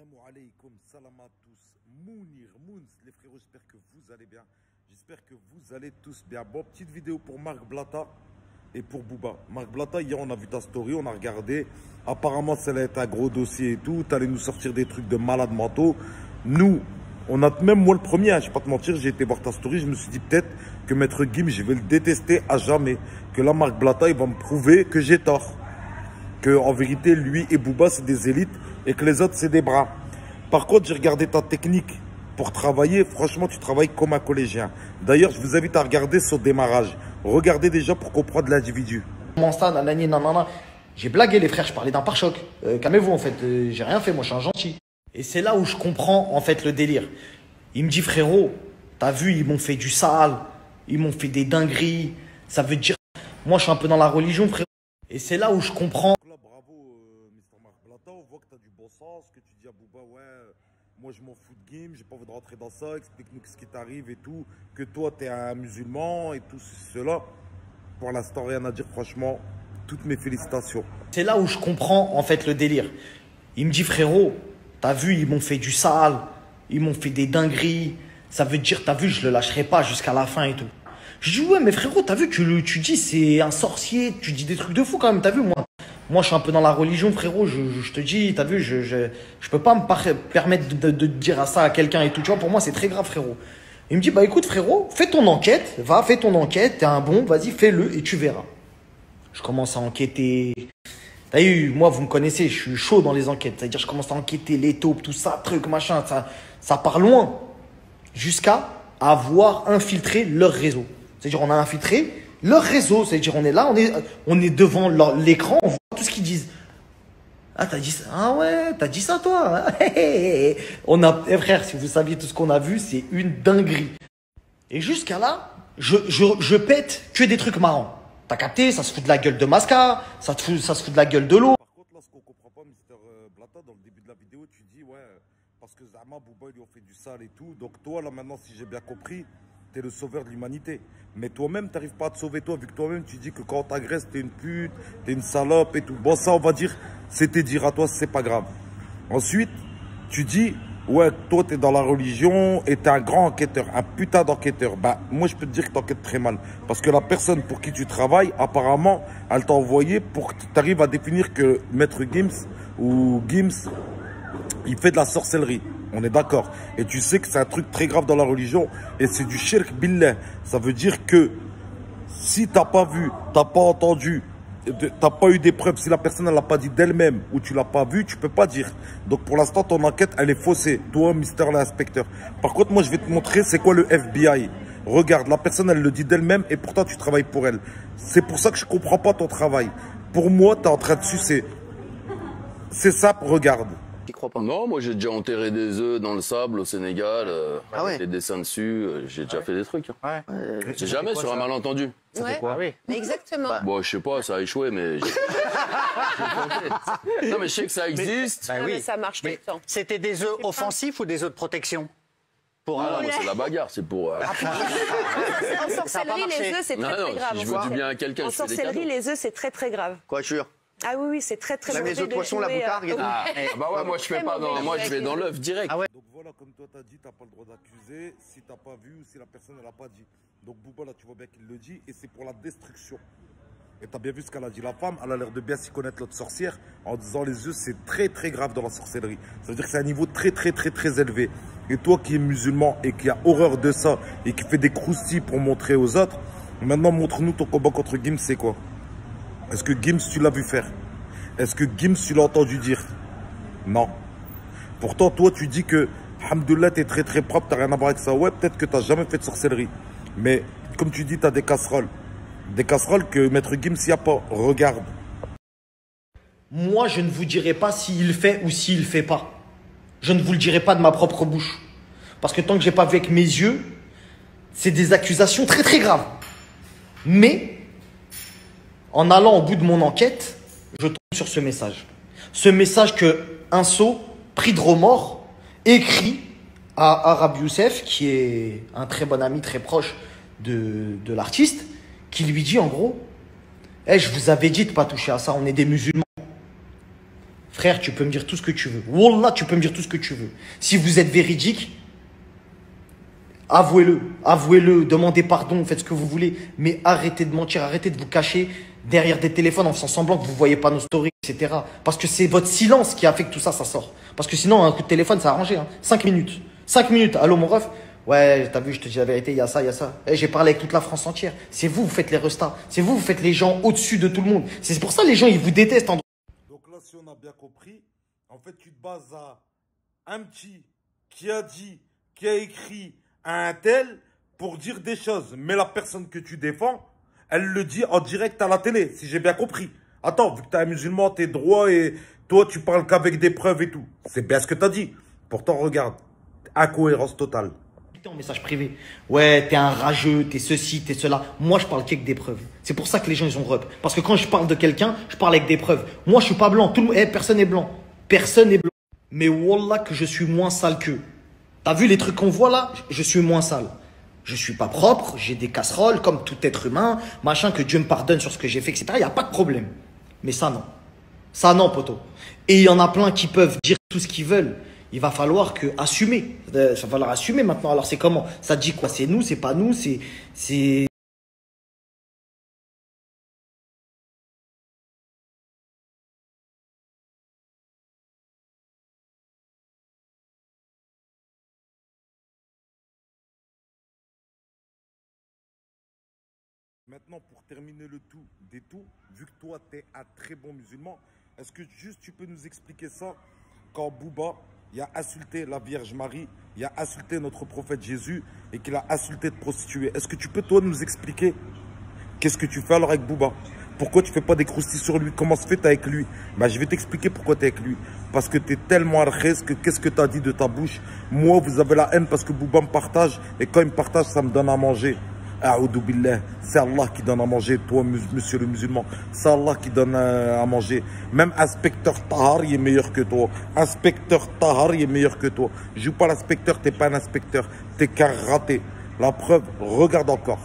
Salam alaikum, salam à tous. Mounir, Moons, les frérots, j'espère que vous allez bien. J'espère que vous allez tous bien. Bon, petite vidéo pour Marc Blatta et pour Booba. Marc Blatta, hier on a vu ta story, on a regardé. Apparemment, ça allait être un gros dossier et tout. T'allais nous sortir des trucs de malades mentaux. Nous, on a, même moi le premier, hein, je vais pas te mentir, j'ai été voir ta story. Je me suis dit peut-être que Maître Gims, je vais le détester à jamais. Que là, Marc Blatta, il va me prouver que j'ai tort. Que en vérité, lui et Booba, c'est des élites et que les autres, c'est des bras. Par contre, j'ai regardé ta technique pour travailler. Franchement, tu travailles comme un collégien. D'ailleurs, je vous invite à regarder sur démarrage. Regardez déjà pour comprendre l'individu. Comment ça, nanani, nanana. J'ai blagué les frères, je parlais d'un pare-choc. Calmez-vous en fait, j'ai rien fait, moi je suis un gentil. Et c'est là où je comprends en fait le délire. Il me dit frérot, t'as vu, ils m'ont fait du sale, ils m'ont fait des dingueries. Ça veut dire, moi je suis un peu dans la religion frérot. Et c'est là où je comprends. Là, bravo, Mr. Marc Blatta. On voit que tu as du bon sens, que tu dis à Booba, ouais, moi je m'en fous de game, j'ai pas envie de rentrer dans ça, explique-nous ce qui t'arrive et tout. Que toi, tu es un musulman et tout cela. Pour l'instant, rien à dire, franchement. Toutes mes félicitations. C'est là où je comprends en fait le délire. Il me dit frérot, t'as vu, ils m'ont fait du sale, ils m'ont fait des dingueries. Ça veut dire, t'as vu, je le lâcherai pas jusqu'à la fin et tout. Je dis ouais mais frérot, t'as vu, tu dis c'est un sorcier, tu dis des trucs de fou quand même, t'as vu moi je suis un peu dans la religion frérot, je te dis, t'as vu, je peux pas me permettre de dire à ça à quelqu'un et tout, tu vois, pour moi c'est très grave frérot. Il me dit bah écoute frérot, fais ton enquête, fais ton enquête, t'es un bon, vas-y fais-le et tu verras. Je commence à enquêter. T'as vu, moi, vous me connaissez, je suis chaud dans les enquêtes. C'est-à-dire, je commence à enquêter les taupes, tout ça, truc, machin. Ça part loin. Jusqu'à avoir infiltré leur réseau. C'est-à-dire, on a infiltré leur réseau. C'est-à-dire, on est là, on est devant l'écran, on voit tout ce qu'ils disent. Ah, t'as dit ça? Ah ouais, t'as dit ça, toi? On a, frère, si vous saviez tout ce qu'on a vu, c'est une dinguerie. Et jusqu'à là, je pète que des trucs marrants. T'as capté, ça se fout de la gueule de Masca, ça se fout de la gueule de l'eau. Par contre, là, ce qu'on comprend pas, Mr. Blatta, dans le début de la vidéo, tu dis, ouais, parce que Zama, Booba, ils lui ont fait du sale et tout. Donc toi, là, maintenant, si j'ai bien compris, t'es le sauveur de l'humanité. Mais toi-même, t'arrives pas à te sauver, toi, vu que toi-même, tu dis que quand on t'agresse, t'es une pute, t'es une salope et tout. Bon, ça, on va dire, c'était dire à toi, c'est pas grave. Ensuite, tu dis, ouais, toi, t'es dans la religion et t'es un grand enquêteur, un putain d'enquêteur. Bah, moi, je peux te dire que t'enquêtes très mal. Parce que la personne pour qui tu travailles, apparemment, elle t'a envoyé pour que tu arrives à définir que Maître Gims ou Gims, il fait de la sorcellerie. On est d'accord. Et tu sais que c'est un truc très grave dans la religion. Et c'est du shirk billah. Ça veut dire que si t'as pas vu, t'as pas entendu, t'as pas eu des preuves, si la personne elle l'a pas dit d'elle-même ou tu l'as pas vu, tu peux pas dire. Donc pour l'instant ton enquête elle est faussée, toi Mister l'inspecteur. Par contre moi je vais te montrer c'est quoi le FBI. Regarde, la personne elle le dit d'elle-même et pourtant tu travailles pour elle. C'est pour ça que je comprends pas ton travail. Pour moi t'es en train de sucer. C'est ça, regarde. Tu crois pas? Non, moi j'ai déjà enterré des œufs dans le sable au Sénégal, Ah ouais. avec des dessins dessus, j'ai déjà fait des trucs. Ouais. C'est jamais sur un malentendu. Ça fait quoi? Oui. Exactement. Bon, je sais pas, ça a échoué, mais... Non, mais je sais que ça existe. Ah, mais ça marche tout le temps. C'était des œufs offensifs ou des œufs de protection? Pour Non, moi, c'est la bagarre, c'est pour... En sorcellerie, les œufs, c'est Non, très non, très grave. si je veux du bien à quelqu'un, En je fais des sorcellerie, cadeaux. les œufs, c'est très très grave. Quoi, jure? Ah oui, oui, c'est très très Même mauvais les œufs de poisson, la jouer, boutargue et tout. Ah, bah ouais, moi je fais pas dans... Moi je vais dans l'œuf direct. Ah ouais. Donc voilà, comme toi t'as dit, t'as pas le droit d'accuser si t'as pas vu ou si la personne elle a pas dit. Donc Booba là tu vois bien qu'il le dit et c'est pour la destruction. Et t'as bien vu ce qu'elle a dit la femme, elle a l'air de bien s'y connaître l'autre sorcière en disant les œufs c'est très très grave dans la sorcellerie. Ça veut dire que c'est un niveau très très très très élevé. Et toi qui es musulman et qui a horreur de ça et qui fait des croustilles pour montrer aux autres, maintenant montre-nous ton combat contre Gims c'est quoi? Est-ce que Gims tu l'as vu faire? Est-ce que Gims, tu l'as entendu dire? Non. Pourtant, toi, tu dis que, alhamdoulilah, t'es très très propre, t'as rien à voir avec ça. Ouais, peut-être que t'as jamais fait de sorcellerie. Mais, comme tu dis, t'as des casseroles. Des casseroles que Maître Gims y a pas. Regarde. Moi, je ne vous dirai pas s'il fait ou s'il fait pas. Je ne vous le dirai pas de ma propre bouche. Parce que tant que j'ai pas vu avec mes yeux, c'est des accusations très très graves. Mais, en allant au bout de mon enquête, je tombe sur ce message. Ce message que un sot, pris de remords, écrit à Arabe Youssef, qui est un très bon ami, très proche de l'artiste, qui lui dit en gros, hey, je vous avais dit de ne pas toucher à ça, on est des musulmans. Frère, tu peux me dire tout ce que tu veux. Wallah, tu peux me dire tout ce que tu veux. Si vous êtes véridique, avouez-le. Avouez-le, demandez pardon, faites ce que vous voulez. Mais arrêtez de mentir, arrêtez de vous cacher derrière des téléphones en faisant semblant que vous ne voyez pas nos stories, etc. Parce que c'est votre silence qui a fait que tout ça, ça sort. Parce que sinon, un coup de téléphone, ça a arrangé. 5 minutes. 5 minutes. Allô, mon ref? Ouais, t'as vu, je te dis la vérité, il y a ça, il y a ça. J'ai parlé avec toute la France entière. C'est vous, vous faites les restats. C'est vous, vous faites les gens au-dessus de tout le monde. C'est pour ça que les gens, ils vous détestent. Donc là, si on a bien compris, en fait, tu te bases à un petit qui a dit, qui a écrit à un tel pour dire des choses. Mais la personne que tu défends, elle le dit en direct à la télé, si j'ai bien compris. Attends, vu que t'es un musulman, t'es droit et toi, tu parles qu'avec des preuves et tout. C'est bien ce que t'as dit. Pourtant, regarde, incohérence totale. En message privé. Ouais, t'es un rageux, t'es ceci, t'es cela. Moi, je parle qu'avec des preuves. C'est pour ça que les gens, ils ont rep. Parce que quand je parle de quelqu'un, je parle avec des preuves. Moi, je suis pas blanc. Personne n'est blanc. Personne n'est blanc. Mais wallah que je suis moins sale qu'eux. T'as vu les trucs qu'on voit là? Je suis moins sale. Je suis pas propre, j'ai des casseroles comme tout être humain, machin, que Dieu me pardonne sur ce que j'ai fait, etc. Il n'y a pas de problème. Mais ça, non. Ça, non, poteau. Et il y en a plein qui peuvent dire tout ce qu'ils veulent. Il va falloir assumer. Ça va falloir assumer maintenant. Alors, c'est comment? Ça dit quoi? C'est nous, c'est pas nous, c'est... Maintenant, pour terminer le tout des tout, vu que toi, tu es un très bon musulman, est-ce que juste tu peux nous expliquer ça quand Booba, il a insulté la Vierge Marie, il a insulté notre prophète Jésus et qu'il a insulté de prostituée. Est-ce que tu peux, toi, nous expliquer qu'est-ce que tu fais alors avec Booba? Pourquoi tu fais pas des croustilles sur lui? Comment se fait avec lui? Ben, je vais t'expliquer pourquoi tu es avec lui. Parce que tu es tellement arrêté que qu'est-ce que tu as dit de ta bouche? Moi, vous avez la haine parce que Booba me partage et quand il me partage, ça me donne à manger. A'oudou billah, c'est Allah qui donne à manger, toi, monsieur le musulman. C'est Allah qui donne à manger. Même inspecteur Tahar, il est meilleur que toi. Inspecteur Tahar, il est meilleur que toi. Joue pas l'inspecteur, t'es pas un inspecteur. T'es qu'un raté. La preuve, regarde encore.